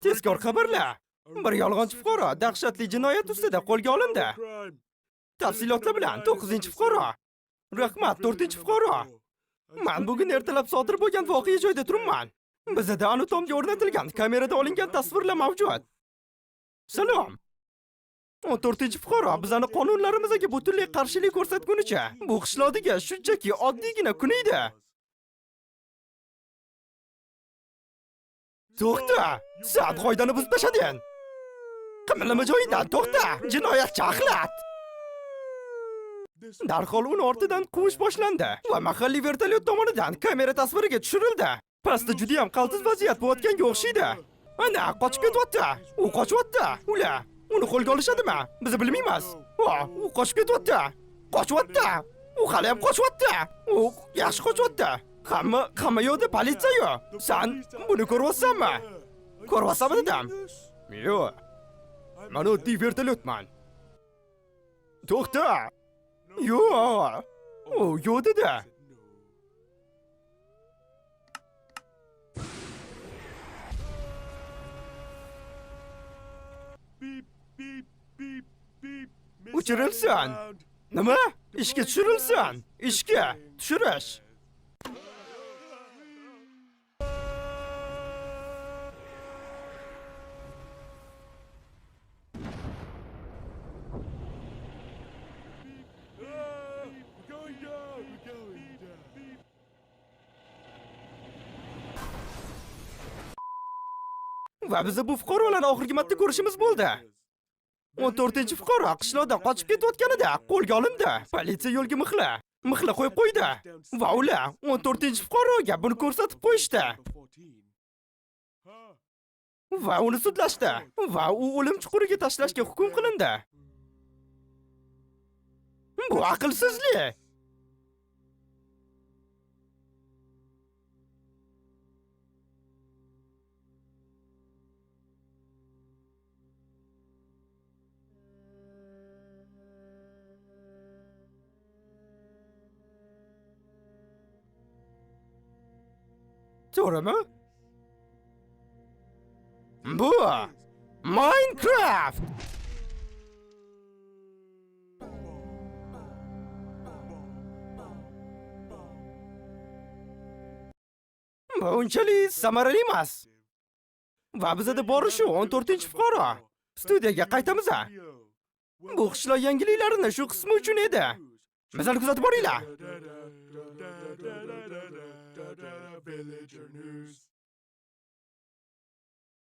Tezkor xabarlar. Bir yolg'onchi fuqaro dahshatli jinoyat ustida qo'lga olindi. Tafsilotlar bilan 9-fuqaro. Rahmat, 4-fuqaro. Men bugun ertalab sodir bo'lgan voqea joyida turibman. Bizda Anutomga o'rnatilgan kamerada olingan tasvirlar mavjud. Salom. 14-fuqaro bizning qonunlarimizga butunlay qarshilik ko'rsatgunicha bu qishloqdagi shunchaki oddiygina kun edi. To'xta! Sen qoidani buzib tashlading. Qimillama joyidan to'xta! Jinoyatchi axlat! Darhol uni ortidan quvish boshlandi va mahalliy vertolyot tomonidan kamera tasviriga tushirildi. Pastda juda ham qaltis vaziyat bo'layotganga o'xshaydi. Ana, qochib ketyapti. U qochyapti. Ular uni qo'lga olishadimi? Biz bilmaymiz. U qochib ketyapti. Qochyapti. U hali ham qochyapti. U yaxshi qochyapti. Hamma yo'qda politsiya yo'q. Sen buni ko'ryapsanmi? Ko'ryapsanmi dedim. Yo'q. Men oddiy vertolyotman. To'xta. Yo'q. U yo'q dedi. Uchirilsin. Nima? Ishga tushirilsin. Ishga tushirish. Va biz bu fuqarolarni oxirgi marta ko'rishimiz bo'ldi. 14-fuqaro qishloqdan qochib ketayotganida qo'lga olindi. Politsiya yo'lga mixla qo'yib qo'ydi. Va ular 14-fuqaroga buni ko'rsatib qo'yishdi. Va uni sudlashdi. Va u o'lim chuquriga tashlashga hukm qilindi. Bu aqlsizlik. To'g'rimi? Bu Minecraft. Bu unchalik samarali emas. Va bizda bori shu 14-fuqaro. Studiyaga qaytamiz. Bu qishloq yangiliklarini shu qismi uchun edi. Bizlarni kuzatib boringlar. Villager news.